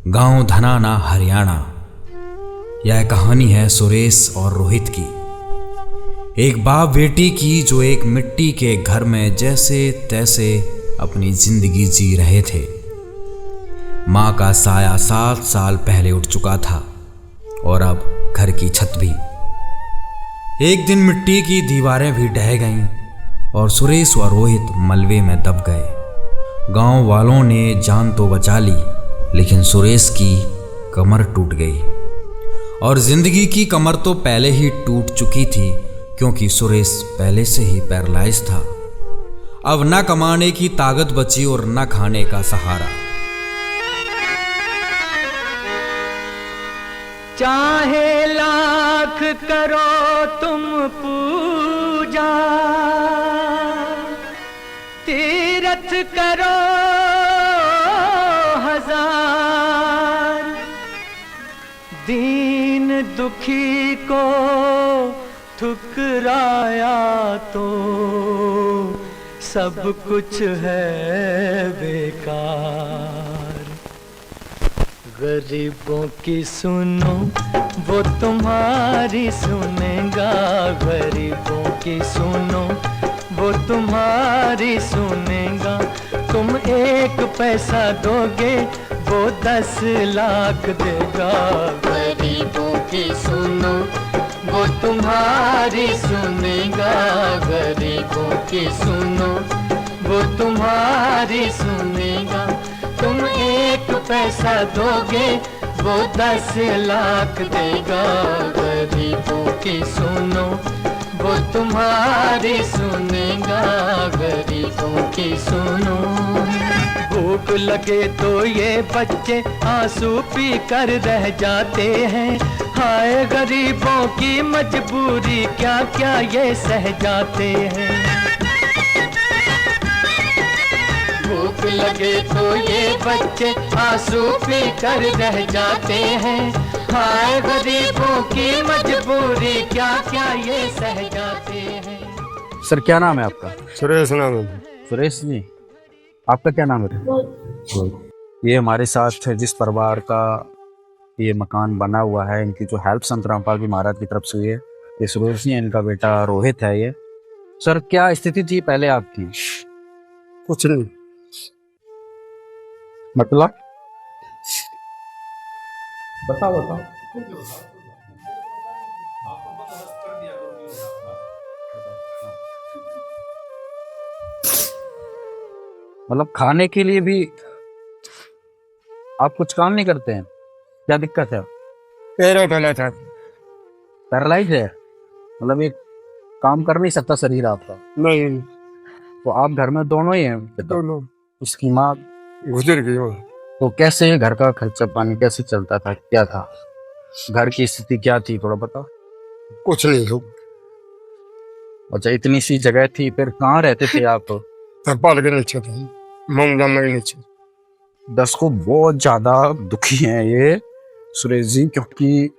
गांव धनाना हरियाणा। यह कहानी है सुरेश और रोहित की, एक बाप बेटी की जो एक मिट्टी के घर में जैसे तैसे अपनी जिंदगी जी रहे थे। माँ का साया 7 साल पहले उठ चुका था और अब घर की छत भी। एक दिन मिट्टी की दीवारें भी ढह गईं और सुरेश और रोहित मलबे में दब गए। गांव वालों ने जान तो बचा ली, लेकिन सुरेश की कमर टूट गई और जिंदगी की कमर तो पहले ही टूट चुकी थी, क्योंकि सुरेश पहले से ही पैरालाइज था। अब न कमाने की ताकत बची और न खाने का सहारा। चाहे लाख करो तुम पूजा, तीरथ करो हजार, दीन दुखी को ठुकराया तो सब कुछ है बेकार। गरीबों की सुनो वो तुम्हारी सुनेगा, गरीबों की सुनो वो तुम्हारी सुनेगा। तुम 1 पैसा दोगे वो 10 लाख देगा। गरीबों की सुनो वो तुम्हारी सुनेगा, गरीबों की सुनो वो तुम्हारी सुनेगा। तुम 1 पैसा दोगे वो 10 लाख देगा। गरीबों की सुनो वो तुम्हारी सुनेगा, गरीबों की सुनो। भूख लगे तो ये बच्चे आंसू पी कर रह जाते हैं। हाय गरीबों की मजबूरी क्या क्या ये सह जाते हैं। भूख लगे तो ये बच्चे आंसू पी कर रह जाते हैं। हाय गरीबों की मजबूरी क्या क्या ये सह जाते हैं। सर क्या नाम है आपका? सुरेश नाम है। सुरेश जी, आपका क्या नाम है? ये हमारे साथ जिस परिवार का ये मकान बना हुआ है, इनकी जो हेल्प संत रामपाल जी महाराज की तरफ से हुई है, ये सुरेश जी, इनका बेटा रोहित है। ये सर क्या स्थिति थी पहले आपकी? कुछ नहीं। मतलब बताओ। मतलब खाने के लिए भी आप कुछ काम नहीं करते हैं? क्या दिक्कत है? पैरों तले था। पैरालाइज है, मतलब ये काम कर नहीं सकता शरीर आपका? नहीं, तो आप घर में दोनों ही हैं? दोनों। उसकी माँ गुजर गई वो। तो कैसे घर का खर्चा पानी कैसे चलता था? क्या था घर की स्थिति, क्या थी थोड़ा बताओ। कुछ नहीं हो। अच्छा, इतनी सी जगह थी, फिर कहाँ रहते थे आप? तरपाल के नीचे था, मोमजाम के नीचे। 10 को बहुत ज्यादा दुखी हैं ये सुरेश जी, क्योंकि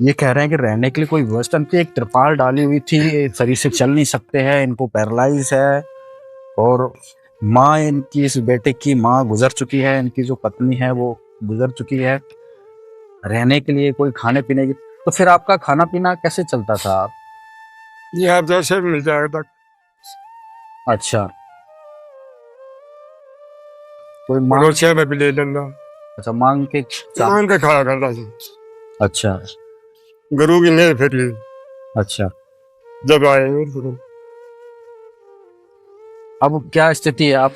ये कह रहे हैं कि रहने के लिए कोई व्यवस्था नहीं थी। एक त्रिपाल डाली हुई थी, शरीर से चल नहीं सकते हैं, इनको पैरालाइज है। और माँ इनकी, इस बेटे की माँ गुजर चुकी है, इनकी जो पत्नी है वो गुजर चुकी है। रहने के लिए कोई खाने पीने की, तो फिर आपका खाना पीना कैसे चलता था? आप ये आप जैसे मिल जाएगा तक। अच्छा, कोई मांग? पड़ोसिया में भी ले लेना। अच्छा, मांग के मांग के खाया करता था। अच्छा, गुरु की मेहर फिर ली अच्छा। जब आएंगे गुरु। अब क्या स्थिति है? आप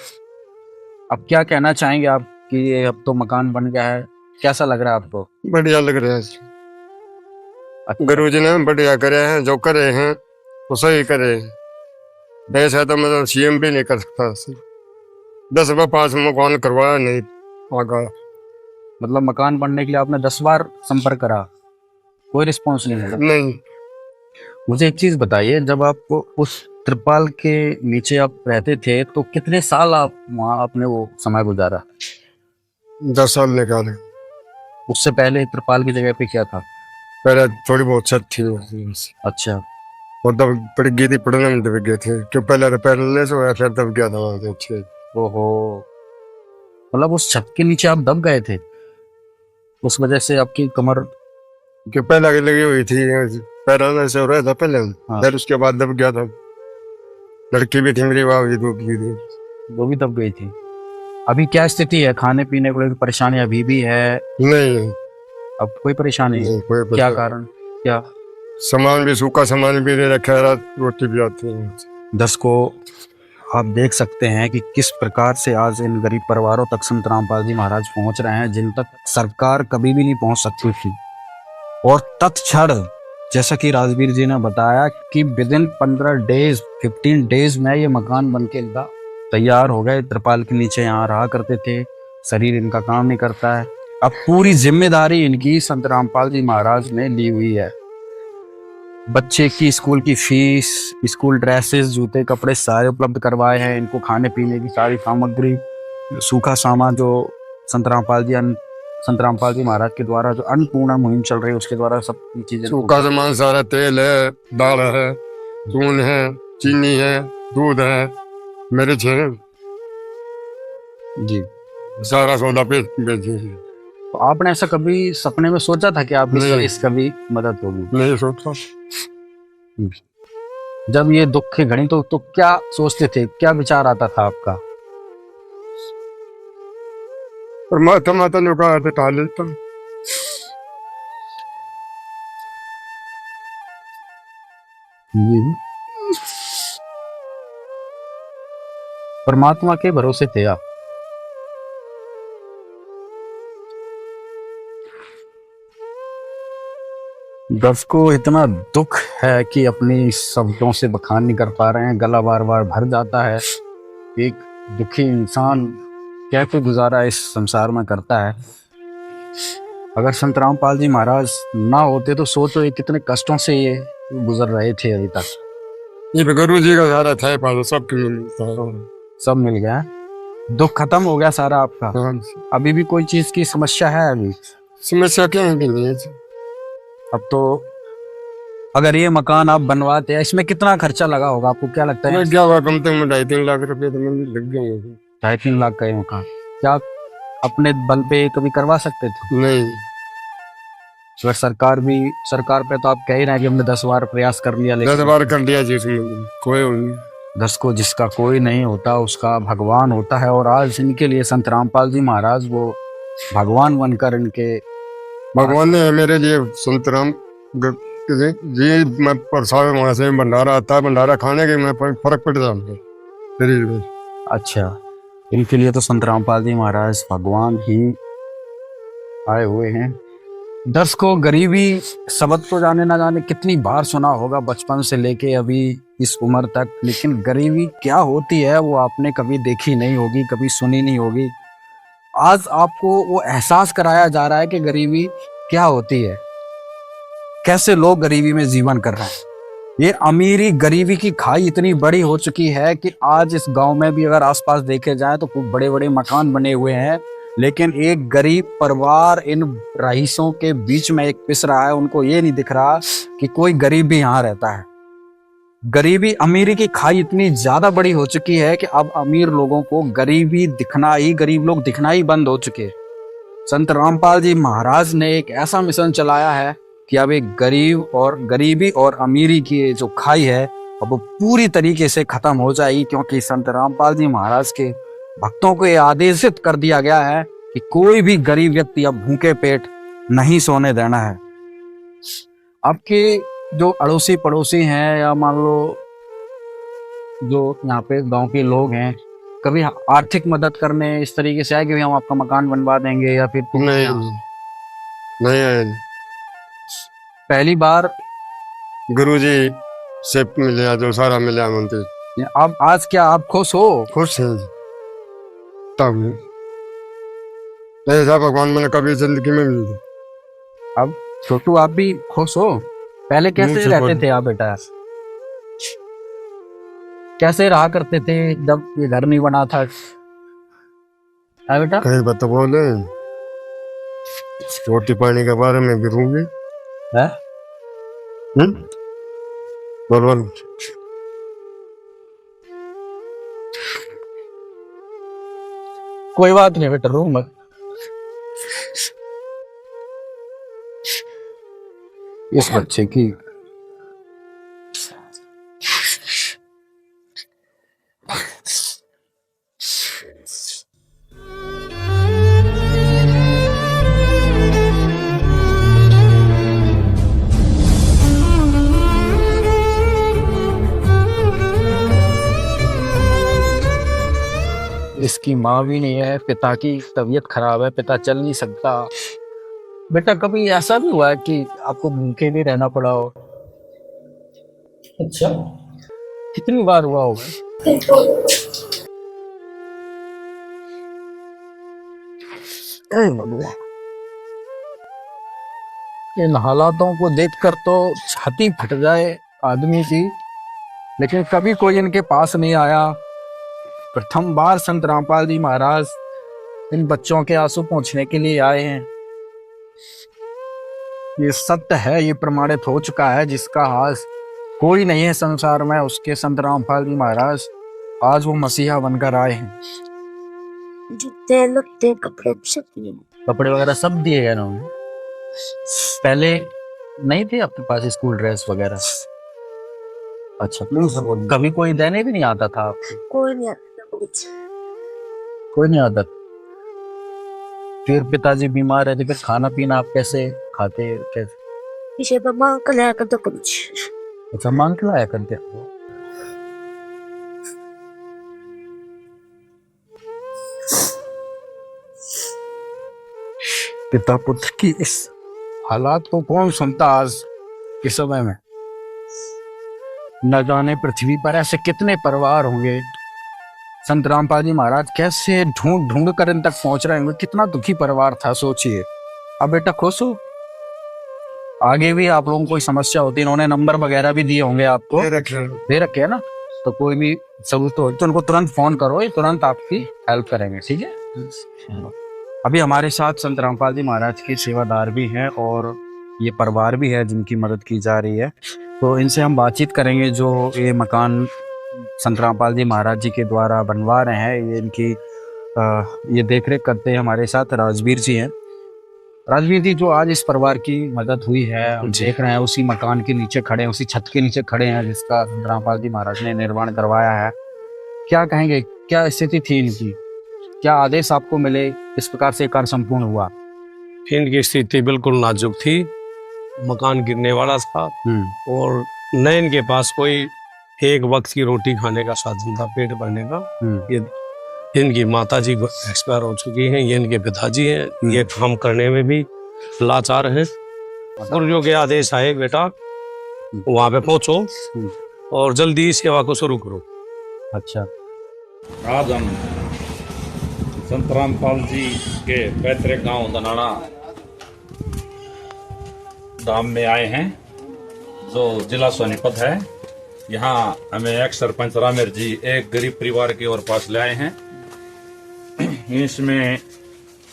क्या कहना चाहेंगे आप कि ये अब तो मकान बन गया है, कैसा लग रहा है आपको? बढ़िया लग रहा है। अच्छा। गुरु जी ने बढ़िया करे हैं, जो करे हैं वो सही करे हैं। ऐसा तो मतलब सीएम भी नहीं कर सकता। 10 बार 5 मकान करवाया नहीं आगा। मतलब मकान बनने के लिए आपने 10 बार संपर्क करा, कोई रिस्पॉन्स नहीं मिला? नहीं। मुझे एक चीज बताइए, जब आपको उस त्रिपाल के नीचे आप रहते थे तो कितने साल आप वहाँ आपने वो समय गुजारा? 10 साल निकाले। उससे पहले त्रिपाल की जगह पे क्या था? पहले थोड़ी बहुत छत थी। अच्छा, और तब पड़ गई थी, पढ़ने में दब गए थे, क्यों पहले तो पैरालाइज हुआ, फिर दब गया था। ओहो, मतलब उस छत के नीचे आप दब गए थे? उस वजह से आपकी कमर। कि पहले आगे लगी हुई थी, पैराना से हो रहा था पहले। हाँ। फिर उसके बाद दब गया था। लड़की भी थी मेरी, वाह ये दो की थी। वो भी दब गई थी। अभी क्या स्थिति है? खाने पीने को लेकर परेशानी अभी भी है? नहीं अब कोई परेशानी नहीं, नहीं? कोई क्या पता- कारण? क्या? सामान भी, सूखा सामान भी दे रखा है, रात रोटी भी आती है। दर्शकों, आप देख सकते हैं कि किस प्रकार से आज इन गरीब परिवारों तक संत रामपाल जी महाराज पहुंच रहे हैं, जिन तक सरकार कभी भी नहीं पहुंच सकती थी। और तत्क्षण, जैसा कि राजवीर जी ने बताया कि विदिन 15 डेज में ये मकान बन के इनका तैयार हो गए। त्रिपाल के नीचे यहाँ रहा करते थे, शरीर इनका काम नहीं करता है। अब पूरी जिम्मेदारी इनकी संत रामपाल जी महाराज ने ली हुई है। बच्चे की स्कूल की फीस, स्कूल ड्रेसेस, जूते कपड़े सारे उपलब्ध करवाए हैं इनको, खाने पीने की सारी सामग्री, सूखा सामान जो संत रामपाल जी महाराज के द्वारा जो अन्नपूर्णा मुहिम चल रही है उसके द्वारा सब चीजें। सूखा सामान सारा, तेल है, दाल है, चून है, चीनी है, दूध है, मिर्च है, जी। सारा सौदा पे बेचे। तो आपने ऐसा कभी सपने में सोचा था कि आप नहीं। इसका भी मदद होगी? नहीं सोचता। जब ये दुख की घड़ी तो क्या सोचते थे, क्या विचार आता था आपका? और माता ने कहा था टाल लेता। जी। परमात्मा के भरोसे थे आप। दर्शकों, इतना दुख है कि अपनी शब्दों से बखान नहीं कर पा रहे हैं, गला बार बार भर जाता है। एक दुखी इंसान कैसे गुजारा इस संसार में करता है। अगर संत रामपाल जी महाराज ना होते तो सोचो ये कितने कष्टों से ये गुजर रहे थे अभी तक। ये गुरु जी का सारा था पास, सब मिलता। सब मिल गया, दुख खत्म हो गया सारा आपका। अभी भी कोई चीज की समस्या है? अभी समस्या क्या है? अब तो अगर ये मकान आप बनवाते हैं, इसमें कितना खर्चा लगा होगा आपको क्या लगता है? क्या हुआ, कम से कम 2.5-3 लाख रुपए तो मुझे लग गए। 2.5-3 लाख का ये मकान क्या आप अपने बल पे कभी करवा सकते थे? नहीं। अगर सरकार पे तो आप कह ही रहे हैं कि हमने 10 बार प्रयास कर लिया, 10 लेकिन बार कर दिया जी, कोई नहीं। 10 को जिसका कोई नहीं होता उसका भगवान होता है। और आज इनके लिए संत रामपाल जी महाराज वो भगवान बनकर इनके भगवान ने मेरे लिए संत राम जी, मैं प्रसाद वहां से भंडारा आता है, भंडारा खाने के मैं फर्क पड़ जाता है शरीर में। अच्छा, इनके लिए तो संत रामपाल जी महाराज भगवान ही आए हुए हैं। दर्शकों, गरीबी शब्द तो जाने ना जाने कितनी बार सुना होगा बचपन से लेके अभी इस उम्र तक, लेकिन गरीबी क्या होती है वो आपने कभी देखी नहीं होगी, कभी सुनी नहीं होगी। आज आपको वो एहसास कराया जा रहा है कि गरीबी क्या होती है, कैसे लोग गरीबी में जीवन कर रहे हैं। ये अमीरी गरीबी की खाई इतनी बड़ी हो चुकी है कि आज इस गांव में भी अगर आसपास देखे जाए तो खूब बड़े बड़े मकान बने हुए हैं, लेकिन एक गरीब परिवार इन रईसों के बीच में एक पिस रहा है। उनको ये नहीं दिख रहा कि कोई गरीब भी यहाँ रहता है। गरीबी अमीरी की खाई इतनी ज्यादा बड़ी हो चुकी है कि अब अमीर लोगों को गरीब लोग दिखना ही बंद हो चुके हैं। संत रामपाल जी महाराज ने एक ऐसा मिशन चलाया है कि अब एक गरीबी और अमीरी की जो खाई है अब वो पूरी तरीके से खत्म हो जाएगी, क्योंकि संत रामपाल जी महाराज के भक्तों को ये आदेशित कर दिया गया है कि कोई भी गरीब व्यक्ति अब भूखे पेट नहीं सोने देना है। आपके जो अड़ोसी पड़ोसी हैं या मान लो जो यहाँ पे गांव के लोग हैं, कभी आर्थिक मदद करने इस तरीके से आए कि हम आपका मकान बनवा देंगे या फिर नहीं आए। पहली बार गुरुजी से मिले, जो सारा मिला मंदिर। अब आज क्या आप खुश हो? खुश है तब ऐसा भगवान मैंने कभी जिंदगी में मिली। अब छोटू आप भी खुश हो? पहले कैसे रहते थे आप बेटा? कैसे रहा करते थे जब ये घर नहीं बना था? है बेटा? कहीं बात बोले रोटी पानी के बारे में भी रूंगे है? बोल कोई बात नहीं बेटा, रो मत। इस बच्चे की। इसकी माँ भी नहीं है, पिता की तबीयत खराब है, पिता चल नहीं सकता। बेटा कभी ऐसा भी हुआ है कि आपको भूखे भी रहना पड़ा हो? अच्छा, कितनी बार हुआ होगा? ऐ भगवान, इन हालातों को देखकर तो छाती फट जाए आदमी की, लेकिन कभी कोई इनके पास नहीं आया। प्रथम बार संत रामपाल जी महाराज इन बच्चों के आंसू पोंछने के लिए आए हैं। ये सत्य है, ये प्रमाणित हो चुका है, जिसका आज कोई नहीं है संसार में, उसके संत रामपाल जी महाराज आज वो मसीहा बनकर आए हैं। जूते लत्ते कपड़े सब दिए। कपड़े वगैरह सब दिए गए उन्होंने। पहले नहीं थे आपके पास स्कूल ड्रेस वगैरह? अच्छा, कभी कोई देने भी नहीं आता था आपको? कोई नहीं आता कुछ। कोई नहीं आता। फिर पिताजी बीमार रहते, फिर खाना पीना आप कैसे खाते, कैसे? पीछे पर मांग कर लाया करता कुछ। अच्छा, मांग के लाया करते हो। पिता पुत्र की इस हालात को कौन सुनता आज के समय में? न जाने पृथ्वी पर ऐसे कितने परिवार होंगे। संत रामपाल जी महाराज कैसे ढूंढ ढूंढ कर इन तक पहुंच रहे होंगे। कितना दुखी परिवार था, सोचिए। अब बेटा खुश हो? आगे भी आप लोगों को कोई समस्या होती है, इन्होंने नंबर वगैरह भी दिए होंगे आपको, दे रखे है ना? तो कोई भी जरूरत हो तो उनको तुरंत फोन करो, ये तुरंत आपकी हेल्प करेंगे, ठीक है? अभी हमारे साथ संत रामपाल जी महाराज के सेवादार भी हैं और ये परिवार भी है जिनकी मदद की जा रही है। तो इनसे हम बातचीत करेंगे। जो ये मकान संत रामपाल जी महाराज जी के द्वारा बनवा रहे हैं, ये इनकी ये देख रेख करते हैं। हमारे साथ राजवीर जी हैं। राजवीर जी, जो आज इस परिवार की मदद हुई है, हम देख रहे हैं उसी मकान के नीचे खड़े हैं, उसी छत के नीचे खड़े हैं जिसका संत रामपाल जी महाराज ने निर्माण करवाया है। क्या कहेंगे, क्या स्थिति थी इनकी? क्या आदेश आपको मिले, इस प्रकार से कार्य संपूर्ण हुआ? इनकी स्थिति बिल्कुल नाजुक थी, मकान गिरने वाला था और न इनके पास कोई एक वक्त की रोटी खाने का साधन था, पेट भरने का। ये इनकी माता जी एक्सपायर हो चुकी हैं, ये इनके पिताजी हैं, ये काम करने में भी लाचार हैं। गुरुजों के आदेश आए, बेटा वहाँ पे पहुँचो और जल्दी सेवा को शुरू करो। अच्छा, आज हम संत रामपाल जी के पैतृक गांव दनाना धाम में आए हैं, जो जिला सोनीपत है। यहाँ हमें एक्स सरपंच रामेर जी एक गरीब परिवार के और पास ले आए हैं। इसमें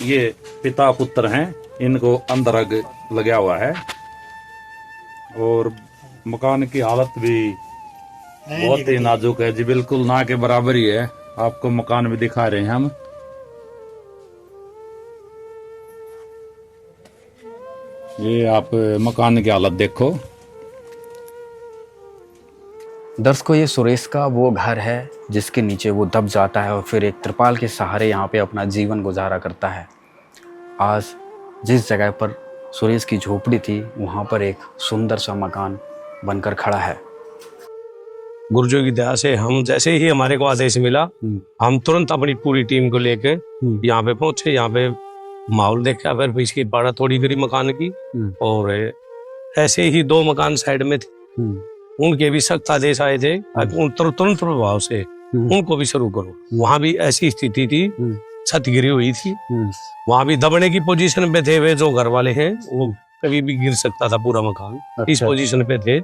ये पिता पुत्र हैं, इनको अंदर आग लगा हुआ है और मकान की हालत भी बहुत ही नाजुक है जी, बिल्कुल ना के बराबर ही है। आपको मकान भी दिखा रहे हैं हम। ये आप मकान की हालत देखो। दर्शकों, ये सुरेश का वो घर है जिसके नीचे वो दब जाता है और फिर एक त्रिपाल के सहारे यहाँ पे अपना जीवन गुजारा करता है। आज जिस जगह पर सुरेश की झोपड़ी थी, वहाँ पर एक सुंदर सा मकान बनकर खड़ा है। गुरुजों की दया से हम जैसे ही हमारे को आदेश मिला, हम तुरंत अपनी पूरी टीम को लेकर यहाँ पे पहुंचे। यहाँ पे माहौल देखा, फिर इसकी बाड़ा थोड़ी करी मकान की और ऐसे ही 2 मकान साइड में थे, उनके भी सख्त आदेश आए थे तुरंत प्रभाव से उनको भी शुरू करो। वहां भी ऐसी स्थिति थी, छत गिरी हुई थी, वहां भी दबने की पोजीशन पे थे। वे जो घर वाले हैं वो कभी भी गिर सकता था पूरा मकान। अच्छा। इस पोजीशन पे थे,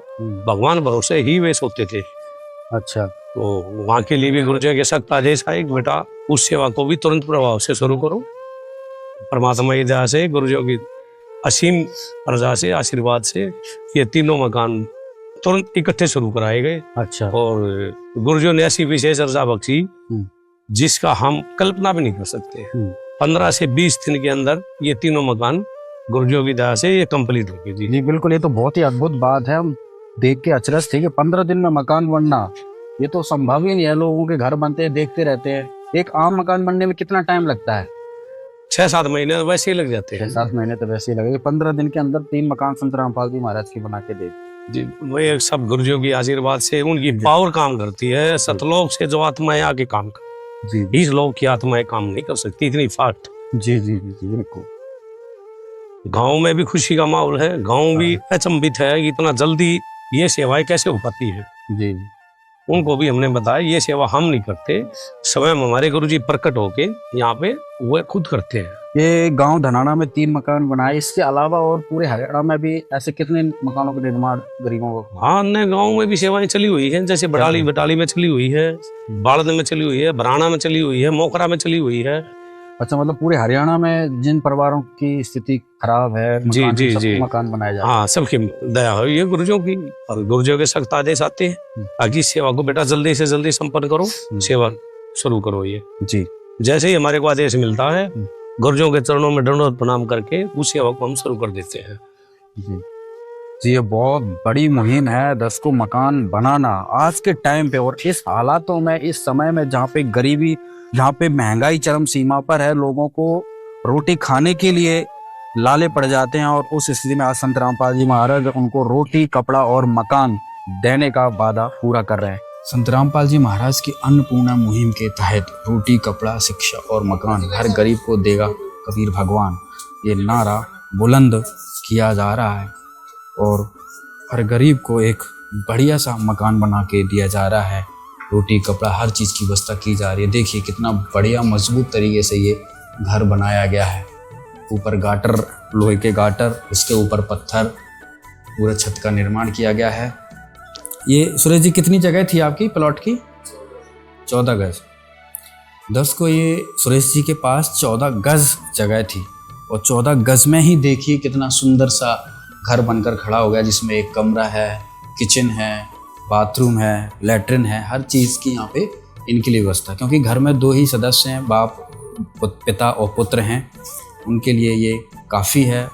भगवान भरोसे ही वे सोते थे। अच्छा, तो वहां के लिए भी गुरुजी के सख्त आदेश आए, बेटा उस सेवा को भी तुरंत प्रभाव से शुरू करो। परमात्मा की दया से, गुरुजियों की असीम रजा से, आशीर्वाद से ये तीनों मकान तुरंत इकट्ठे शुरू कराए गए। अच्छा, और गुरुजियों ने ऐसी विशेष रजा बख्शी जिसका हम कल्पना भी नहीं कर सकते। 15 से 20 दिन के अंदर ये तीनों मकान गुरुजियों की दया से ये कंप्लीट होगी जी। जी बिल्कुल, ये तो बहुत ही अद्भुत बात है। हम देख के अचरज थे कि 15 दिन में मकान बनना, ये तो संभव ही नहीं है। लोगों के घर बनते हैं, देखते रहते हैं। एक आम मकान बनने में कितना टाइम लगता है? 6-7 महीने वैसे ही लग जाते हैं। 6-7 महीने तो वैसे ही लगेगा। 15 दिन के अंदर 3 मकान संत रामपाल जी महाराज की बना के दे। जी, वही सब गुरुजियों की आशीर्वाद से उनकी पावर काम करती है। सतलोक से जो आत्माएं आके काम कर, जी इस लोक की आत्माएं काम नहीं कर सकती इतनी फास्ट। जी जी जी जी बिल्कुल। गांव में भी खुशी का माहौल है, गांव भी अचंभित है कि इतना जल्दी ये सेवाएं कैसे हो पाती है। जी उनको भी हमने बताया ये सेवा हम नहीं करते, स्वयं हमारे गुरुजी प्रकट होके यहाँ पे वो खुद करते हैं। ये गांव धनाना में 3 मकान बनाए, इसके अलावा और पूरे हरियाणा में भी ऐसे कितने मकानों का निर्माण गरीबों को? हाँ, अन्य गाँव में भी सेवाएं चली हुई है, जैसे बटाली में चली हुई है, बाड़द में चली हुई है, भराना में चली हुई है, मोकरा में चली हुई है। अच्छा, मतलब पूरे हरियाणा में जिन परिवारों की स्थिति खराब है, जी, मकान- जी, सबको जी। मकान बनाए जा रहे हाँ, सबकी दया हुई है गुरुजियों की, और गुरुजियों के सख्त आदेश आते हैं आगे सेवा को बेटा जल्दी से जल्दी संपन्न करो, सेवा शुरू करो। ये हैं। जी जैसे ही हमारे को आदेश मिलता है, गुरुजियों के चरणों में दंडवत प्रणाम करके उस सेवा को हम शुरू कर देते हैं। जी जी, ये बहुत बड़ी मुहिम है 10 को मकान बनाना आज के टाइम पे, और इस हालातों में, इस समय में जहाँ पे गरीबी, जहाँ पे महंगाई चरम सीमा पर है, लोगों को रोटी खाने के लिए लाले पड़ जाते हैं। और उस स्थिति में आज संत रामपाल जी महाराज उनको रोटी, कपड़ा और मकान देने का वादा पूरा कर रहे हैं। संत रामपाल जी महाराज की अन्नपूर्णा मुहिम के तहत रोटी, कपड़ा, शिक्षा और मकान हर गरीब को देगा कबीर भगवान, ये नारा बुलंद किया जा रहा है और हर गरीब को एक बढ़िया सा मकान बना के दिया जा रहा है। रोटी, कपड़ा, हर चीज़ की व्यवस्था की जा रही है। देखिए कितना बढ़िया मजबूत तरीके से ये घर बनाया गया है। ऊपर गाटर, लोहे के गाटर, उसके ऊपर पत्थर, पूरा छत का निर्माण किया गया है। ये सुरेश जी कितनी जगह थी आपकी प्लॉट की? 14 गज। 10 को ये सुरेश जी के पास 14 गज जगह थी, और 14 गज में ही देखिए कितना सुंदर सा घर बनकर खड़ा हो गया, जिसमें एक कमरा है, किचन है, बाथरूम है, लैट्रिन है, हर चीज़ की यहाँ पे इनके लिए व्यवस्था। क्योंकि घर में 2 ही सदस्य हैं, बाप, पिता और पुत्र हैं, उनके लिए ये काफ़ी है।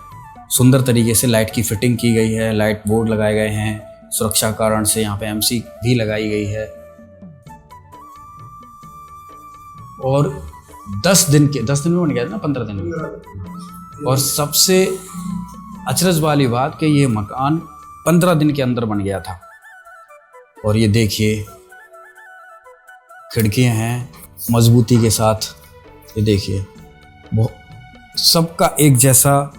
सुंदर तरीके से लाइट की फिटिंग की गई है, लाइट बोर्ड लगाए गए हैं, सुरक्षा कारण से यहाँ पे एमसी भी लगाई गई है। और 10 दिन में बन गया था ना, 15 दिन में। और सबसे अचरज वाली बात कि ये मकान 15 दिन के अंदर बन गया था। और ये देखिए खिड़कियां हैं मजबूती के साथ, ये देखिए सबका एक जैसा।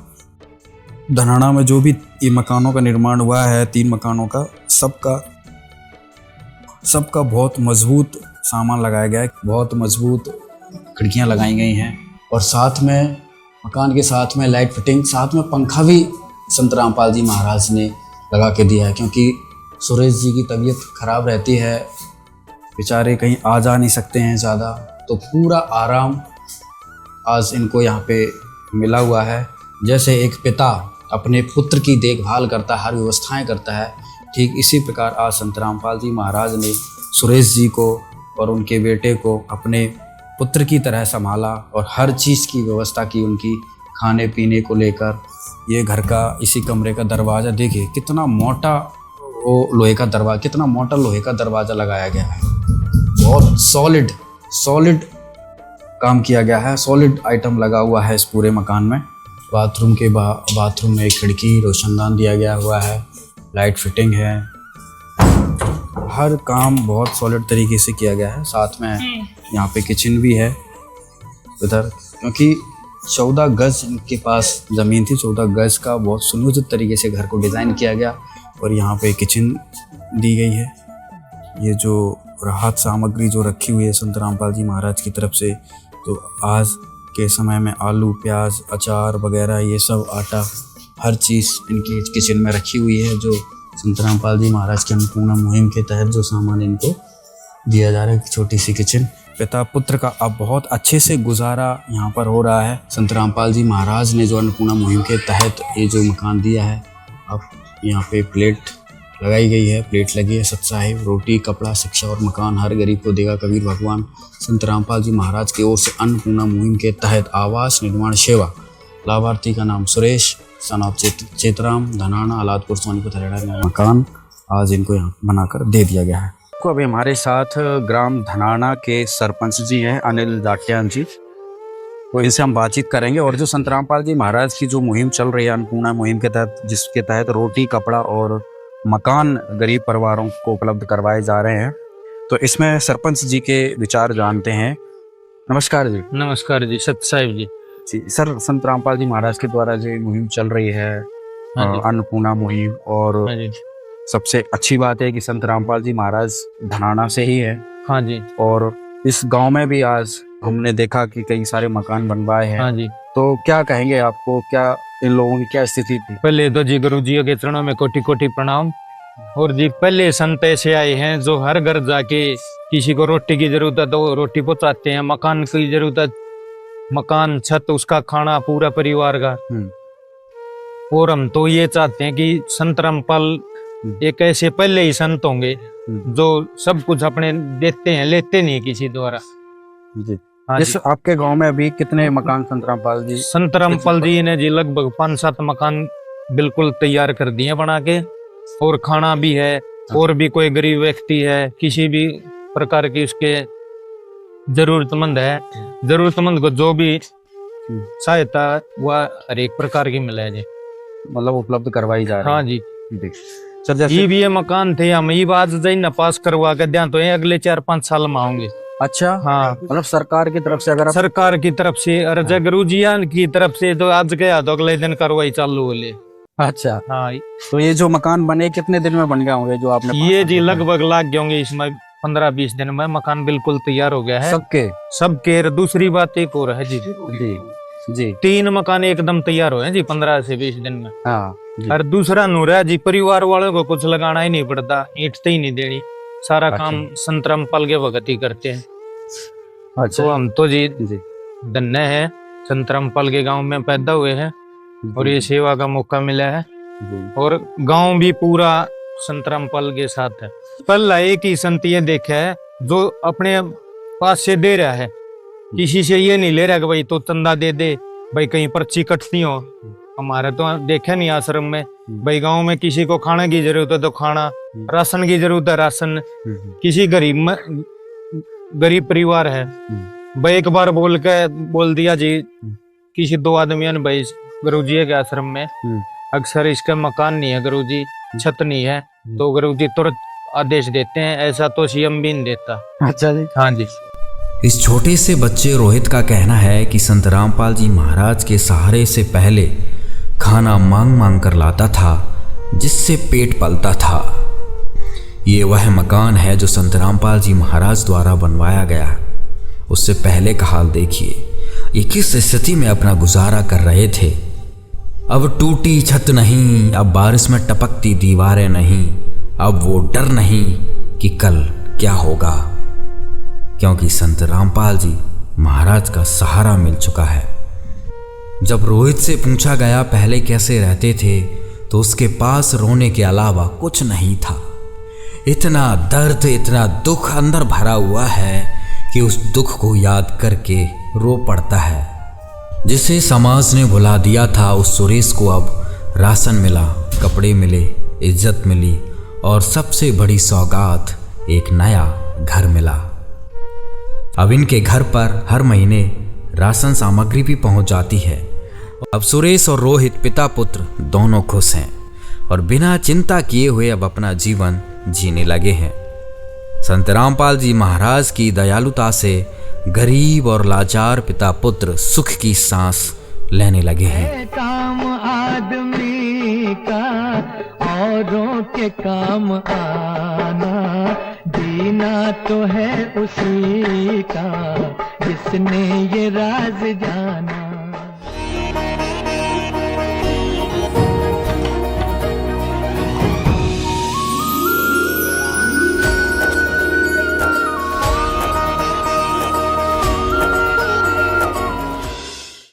धनाना में जो भी ये मकानों का निर्माण हुआ है, 3 मकानों का, सबका बहुत मजबूत सामान लगाया गया है, बहुत मजबूत खिड़कियां लगाई गई हैं। और साथ में मकान के साथ में लाइट फिटिंग, साथ में पंखा भी संत रामपाल जी महाराज ने लगा के दिया है। क्योंकि सुरेश जी की तबीयत खराब रहती है, बेचारे कहीं आ जा नहीं सकते हैं ज़्यादा, तो पूरा आराम आज इनको यहाँ पे मिला हुआ है। जैसे एक पिता अपने पुत्र की देखभाल करता है, हर व्यवस्थाएं करता है, ठीक इसी प्रकार आज संत रामपाल जी महाराज ने सुरेश जी को और उनके बेटे को अपने पुत्र की तरह संभाला और हर चीज़ की व्यवस्था की उनकी, खाने पीने को लेकर। ये घर का, इसी कमरे का दरवाज़ा देखिए कितना मोटा लोहे का दरवाज़ा, कितना मोटा लोहे का दरवाज़ा लगाया गया है। बहुत सॉलिड काम किया गया है, सॉलिड आइटम लगा हुआ है इस पूरे मकान में। बाथरूम में एक खिड़की, रोशनदान दिया गया हुआ है, लाइट फिटिंग है, हर काम बहुत सॉलिड तरीके से किया गया है। साथ में यहाँ पे किचन भी है उधर, क्योंकि 14 गज इनके पास ज़मीन थी, 14 गज का बहुत सुनियोजित तरीके से घर को डिज़ाइन किया गया। और यहाँ पे किचन दी गई है। ये जो राहत सामग्री जो रखी हुई है संत रामपाल जी महाराज की तरफ से, तो आज के समय में आलू, प्याज, अचार वगैरह, ये सब आटा, हर चीज़ इनकी किचन में रखी हुई है। जो संत रामपाल जी महाराज की अन्नपूर्णा मुहिम के तहत जो सामान इनको दिया जा रहा है, छोटी सी किचन। पिता पुत्र का अब बहुत अच्छे से गुजारा यहाँ पर हो रहा है। संत रामपाल जी महाराज ने जो अन्नपूर्णा मुहिम के तहत ये जो मकान दिया है, अब यहाँ पे प्लेट लगाई गई है, प्लेट लगी है, सत्साहिब, रोटी, कपड़ा, शिक्षा और मकान हर गरीब को देगा कबीर भगवान। संत रामपाल जी महाराज की ओर से अन्नपूर्णा मुहिम के तहत आवास निर्माण सेवा। लाभार्थी का नाम सुरेश। सन ऑफ चेतराम धनाना अलादपुर सोनीपत हरियाणा में मकान आज इनको यहाँ बनाकर दे दिया गया है। तो अभी हमारे साथ ग्राम धनाना के सरपंच जी हैं अनिल जाटियान जी, तो इनसे हम बातचीत करेंगे। और जो संत रामपाल जी महाराज की जो मुहिम चल रही है अन्नपूर्णा मुहिम के तहत, जिसके तहत रोटी कपड़ा और मकान गरीब परिवारों को उपलब्ध करवाए जा रहे हैं, तो इसमें सरपंच जी के विचार जानते हैं। नमस्कार जी। नमस्कार जी, सत्य साहिब जी। जी सर, संत रामपाल जी महाराज के द्वारा जो मुहिम चल रही है अन्नपूर्णा मुहिम, और सबसे अच्छी बात है कि संत रामपाल जी महाराज धनाना से ही है। हाँ जी। और इस गांव में भी आज हमने देखा कि कई सारे मकान बनवाए हैं। हाँ जी। तो क्या कहेंगे आपको, क्या इन लोगों की क्या स्थिति थी? पहले तो जी गुरु जी के चरणों में कोटि कोटि प्रणाम। और जी पहले संत ऐसे आए हैं जो हर घर जाके किसी को रोटी की जरूरत है तो रोटी पहुंचाते हैं, मकान की जरूरत है मकान छत उसका खाना पूरा परिवार का। और हम तो ये चाहते हैं कि संत रामपाल एक ऐसे पहले ही संत होंगे जो सब कुछ अपने देते हैं, लेते नहीं किसी द्वारा। जी। हाँ इस आपके गांव में अभी कितने मकान संत रामपाल जी? संत रामपाल जी ने जी लगभग 5-7 मकान बिल्कुल तैयार कर दिए बना के, और खाना भी है। और भी कोई गरीब व्यक्ति है, किसी भी प्रकार की उसके जरूरतमंद है, जरूरतमंद को जो भी सहायता वह हर एक प्रकार की मिले जी, मतलब उपलब्ध करवाई जा रही है। हाँ जी। सर जैसे ये भी ये मकान थे, हम ये बात न पास करवा के दिया तो ये अगले 4-5 साल में आऊंगे। अच्छा, हाँ, मतलब सरकार की तरफ से अगर सरकार की तरफ से और गुरु जी की तरफ से तो आज गया तो अगले दिन कार्रवाई चालू हो ले। अच्छा, हाँ। तो ये जो मकान बने कितने दिन में बन गए होंगे जो आपने? ये जी लगभग लाग गए होंगे इसमें 15-20 दिन में मकान बिल्कुल तैयार हो गया है सबके। दूसरी बात एक और है जी, जी 3 मकान एकदम तैयार हुए हैं जी 15 से 20 दिन में। हाँ। और दूसरा नूर है जी, परिवार वालों को कुछ लगाना ही नहीं पड़ता, ईंट ही नहीं देनी, सारा काम संत रामपाल के भगत ही करते हैं। अच्छा। तो हम तो जी धन्य है, संत रामपाल के गांव में पैदा हुए हैं और ये सेवा का मौका मिला है। और गांव भी पूरा संत रामपाल के साथ है। पहला एक ही संत ये देखा है जो अपने पास से दे रहा है, किसी से ये नहीं ले रहा कि भाई तो चंदा दे दे, भाई कहीं पर्ची कटती हो। हमारे तो देखा नहीं आश्रम में, भाई गांव में किसी को खाने की जरूरत है तो खाना, राशन की जरूरत है राशन, किसी गरीब परिवार है भाई एक बार बोल दिया जी किसी 2 आदमियों ने, भाई गुरुजी के आश्रम में अक्सर इसका मकान नहीं है गुरुजी, छत नहीं है, तो गुरुजी तुरंत आदेश देते हैं, ऐसा तो सीएम भी नहीं देता। अच्छा जी। हाँ जी। इस छोटे से बच्चे रोहित का कहना है कि संत रामपाल जी महाराज के सहारे से पहले खाना मांग मांग कर लाता था, जिससे पेट पलता था। ये वह मकान है जो संत रामपाल जी महाराज द्वारा बनवाया गया। उससे पहले का हाल देखिए, ये किस स्थिति में अपना गुजारा कर रहे थे। अब टूटी छत नहीं, अब बारिश में टपकती दीवारें नहीं, अब वो डर नहीं कि कल क्या होगा, क्योंकि संत रामपाल जी महाराज का सहारा मिल चुका है। जब रोहित से पूछा गया पहले कैसे रहते थे, तो उसके पास रोने के अलावा कुछ नहीं था। इतना दर्द, इतना दुख अंदर भरा हुआ है कि उस दुख को याद करके रो पड़ता है। जिसे समाज ने भुला दिया था, उस सुरेश को अब राशन मिला, कपड़े मिले, इज्जत मिली और सबसे बड़ी सौगात एक नया घर मिला। अब इनके घर पर हर महीने राशन सामग्री भी पहुंच जाती है। अब सुरेश और रोहित पिता पुत्र दोनों खुश हैं और बिना चिंता किए हुए अब अपना जीवन जीने लगे हैं। संत रामपाल जी महाराज की दयालुता से गरीब और लाचार पिता पुत्र सुख की सांस लेने लगे हैं। काम आदमी का औरों के काम आना, जीना तो है उसी का जिसने ये राज जाना।